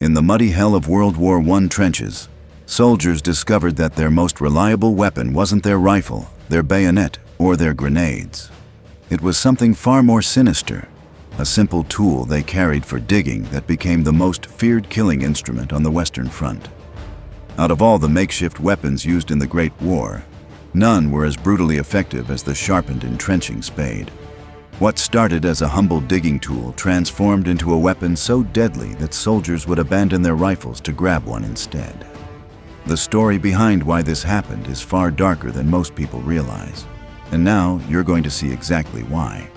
In the muddy hell of World War I trenches, soldiers discovered that their most reliable weapon wasn't their rifle, their bayonet, or their grenades. It was something far more sinister, a simple tool they carried for digging that became the most feared killing instrument on the Western Front. Out of all the makeshift weapons used in the Great War, none were as brutally effective as the sharpened entrenching spade. What started as a humble digging tool transformed into a weapon so deadly that soldiers would abandon their rifles to grab one instead. The story behind why this happened is far darker than most people realize, and now you're going to see exactly why.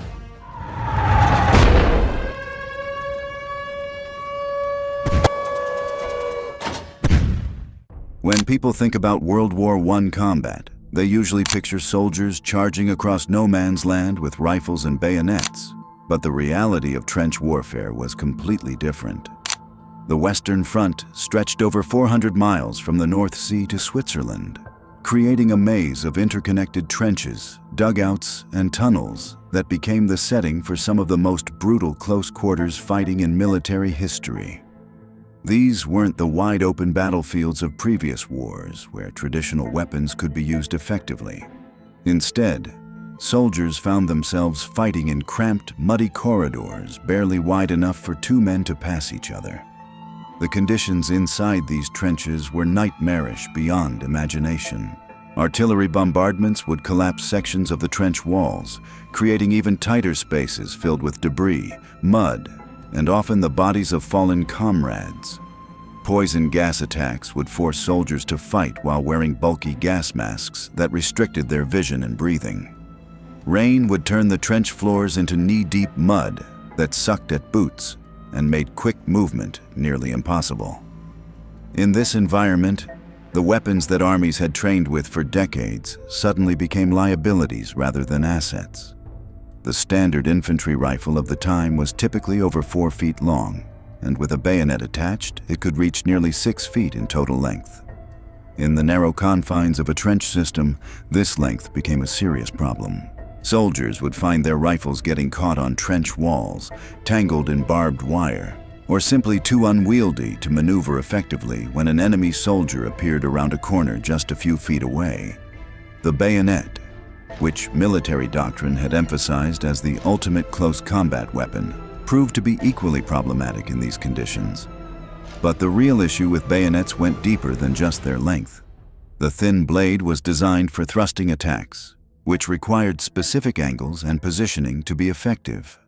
When people think about World War I combat, they usually picture soldiers charging across no man's land with rifles and bayonets. But the reality of trench warfare was completely different. The Western Front stretched over 400 miles from the North Sea to Switzerland, creating a maze of interconnected trenches, dugouts, and tunnels that became the setting for some of the most brutal close-quarters fighting in military history. These weren't the wide-open battlefields of previous wars where traditional weapons could be used effectively. Instead, soldiers found themselves fighting in cramped, muddy corridors barely wide enough for two men to pass each other. The conditions inside these trenches were nightmarish beyond imagination. Artillery bombardments would collapse sections of the trench walls, creating even tighter spaces filled with debris, mud, and often the bodies of fallen comrades. Poison gas attacks would force soldiers to fight while wearing bulky gas masks that restricted their vision and breathing. Rain would turn the trench floors into knee-deep mud that sucked at boots and made quick movement nearly impossible. In this environment, the weapons that armies had trained with for decades suddenly became liabilities rather than assets. The standard infantry rifle of the time was typically over 4 feet long, and with a bayonet attached, it could reach nearly 6 feet in total length. In the narrow confines of a trench system, this length became a serious problem. Soldiers would find their rifles getting caught on trench walls, tangled in barbed wire, or simply too unwieldy to maneuver effectively when an enemy soldier appeared around a corner just a few feet away. The bayonet, which military doctrine had emphasized as the ultimate close combat weapon, proved to be equally problematic in these conditions. But the real issue with bayonets went deeper than just their length. The thin blade was designed for thrusting attacks, which required specific angles and positioning to be effective.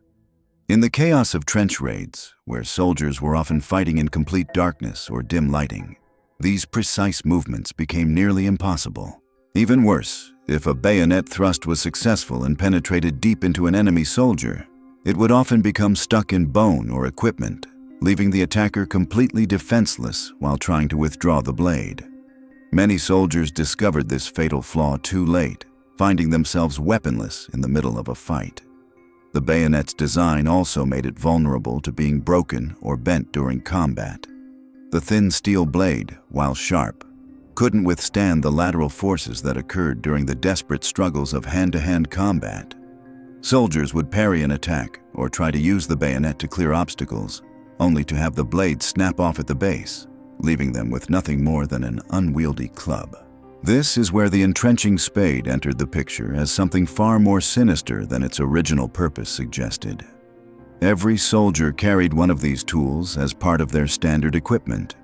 In the chaos of trench raids, where soldiers were often fighting in complete darkness or dim lighting, these precise movements became nearly impossible. Even worse, if a bayonet thrust was successful and penetrated deep into an enemy soldier, it would often become stuck in bone or equipment, leaving the attacker completely defenseless while trying to withdraw the blade. Many soldiers discovered this fatal flaw too late, finding themselves weaponless in the middle of a fight. The bayonet's design also made it vulnerable to being broken or bent during combat. The thin steel blade, while sharp, couldn't withstand the lateral forces that occurred during the desperate struggles of hand-to-hand combat. Soldiers would parry an attack or try to use the bayonet to clear obstacles, only to have the blade snap off at the base, leaving them with nothing more than an unwieldy club. This is where the entrenching spade entered the picture as something far more sinister than its original purpose suggested. Every soldier carried one of these tools as part of their standard equipment.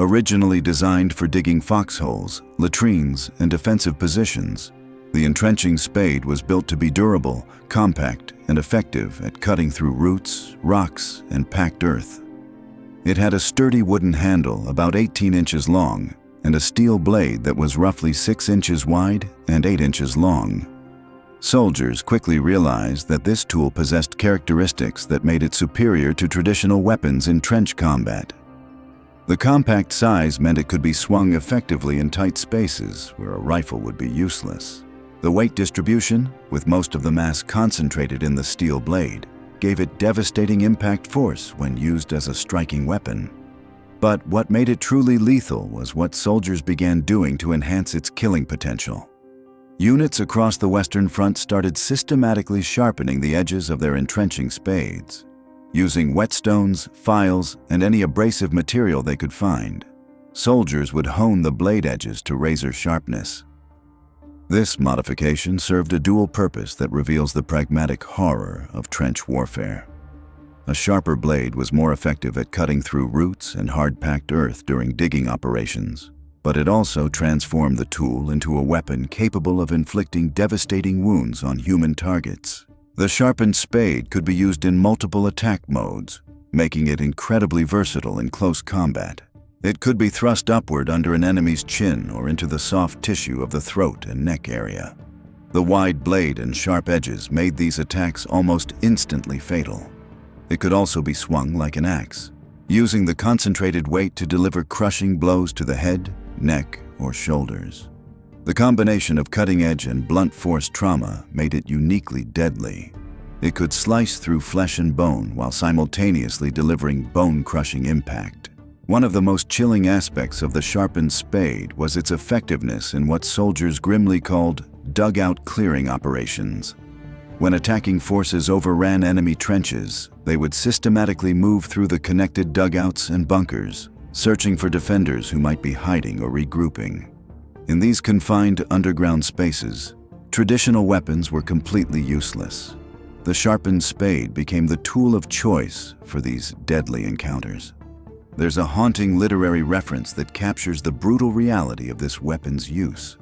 Originally designed for digging foxholes, latrines, and defensive positions, the entrenching spade was built to be durable, compact, and effective at cutting through roots, rocks, and packed earth. It had a sturdy wooden handle about 18 inches long and a steel blade that was roughly 6 inches wide and 8 inches long. Soldiers quickly realized that this tool possessed characteristics that made it superior to traditional weapons in trench combat. The compact size meant it could be swung effectively in tight spaces where a rifle would be useless. The weight distribution, with most of the mass concentrated in the steel blade, gave it devastating impact force when used as a striking weapon. But what made it truly lethal was what soldiers began doing to enhance its killing potential. Units across the Western Front started systematically sharpening the edges of their entrenching spades. Using whetstones, files, and any abrasive material they could find, soldiers would hone the blade edges to razor sharpness. This modification served a dual purpose that reveals the pragmatic horror of trench warfare. A sharper blade was more effective at cutting through roots and hard-packed earth during digging operations, but it also transformed the tool into a weapon capable of inflicting devastating wounds on human targets. The sharpened spade could be used in multiple attack modes, making it incredibly versatile in close combat. It could be thrust upward under an enemy's chin or into the soft tissue of the throat and neck area. The wide blade and sharp edges made these attacks almost instantly fatal. It could also be swung like an axe, using the concentrated weight to deliver crushing blows to the head, neck, or shoulders. The combination of cutting-edge and blunt force trauma made it uniquely deadly. It could slice through flesh and bone while simultaneously delivering bone-crushing impact. One of the most chilling aspects of the sharpened spade was its effectiveness in what soldiers grimly called dugout clearing operations. When attacking forces overran enemy trenches, they would systematically move through the connected dugouts and bunkers, searching for defenders who might be hiding or regrouping. In these confined underground spaces, traditional weapons were completely useless. The sharpened spade became the tool of choice for these deadly encounters. There's a haunting literary reference that captures the brutal reality of this weapon's use.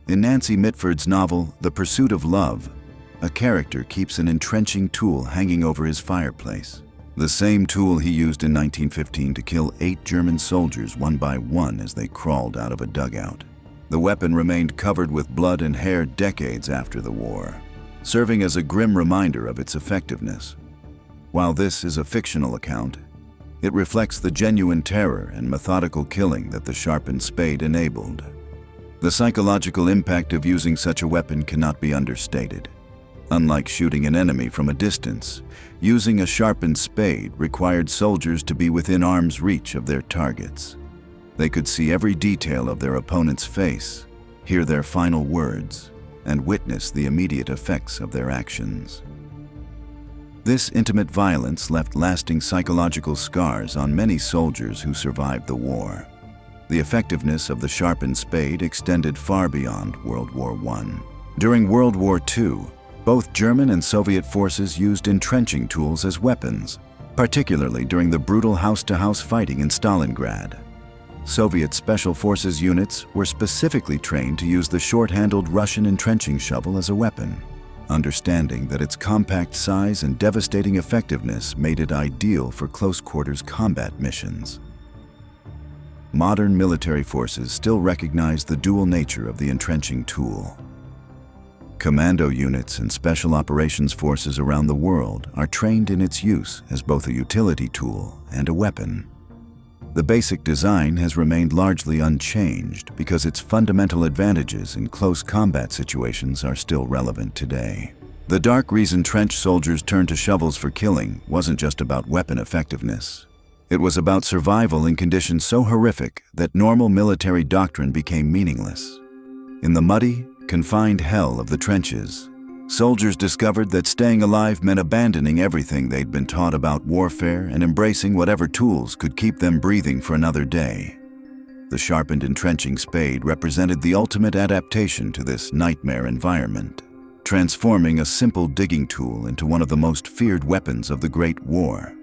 In Nancy Mitford's novel, The Pursuit of Love, a character keeps an entrenching tool hanging over his fireplace. The same tool he used in 1915 to kill 8 German soldiers one by one as they crawled out of a dugout. The weapon remained covered with blood and hair decades after the war, serving as a grim reminder of its effectiveness. While this is a fictional account, it reflects the genuine terror and methodical killing that the sharpened spade enabled. The psychological impact of using such a weapon cannot be understated. Unlike shooting an enemy from a distance, using a sharpened spade required soldiers to be within arm's reach of their targets. They could see every detail of their opponent's face, hear their final words, and witness the immediate effects of their actions. This intimate violence left lasting psychological scars on many soldiers who survived the war. The effectiveness of the sharpened spade extended far beyond World War I. During World War II, both German and Soviet forces used entrenching tools as weapons, particularly during the brutal house-to-house fighting in Stalingrad. Soviet Special Forces units were specifically trained to use the short-handled Russian entrenching shovel as a weapon, understanding that its compact size and devastating effectiveness made it ideal for close-quarters combat missions. Modern military forces still recognize the dual nature of the entrenching tool. Commando units and special operations forces around the world are trained in its use as both a utility tool and a weapon. The basic design has remained largely unchanged because its fundamental advantages in close combat situations are still relevant today. The dark reason trench soldiers turned to shovels for killing wasn't just about weapon effectiveness. It was about survival in conditions so horrific that normal military doctrine became meaningless. In the muddy, confined hell of the trenches, soldiers discovered that staying alive meant abandoning everything they'd been taught about warfare and embracing whatever tools could keep them breathing for another day. The sharpened entrenching spade represented the ultimate adaptation to this nightmare environment, transforming a simple digging tool into one of the most feared weapons of the Great War.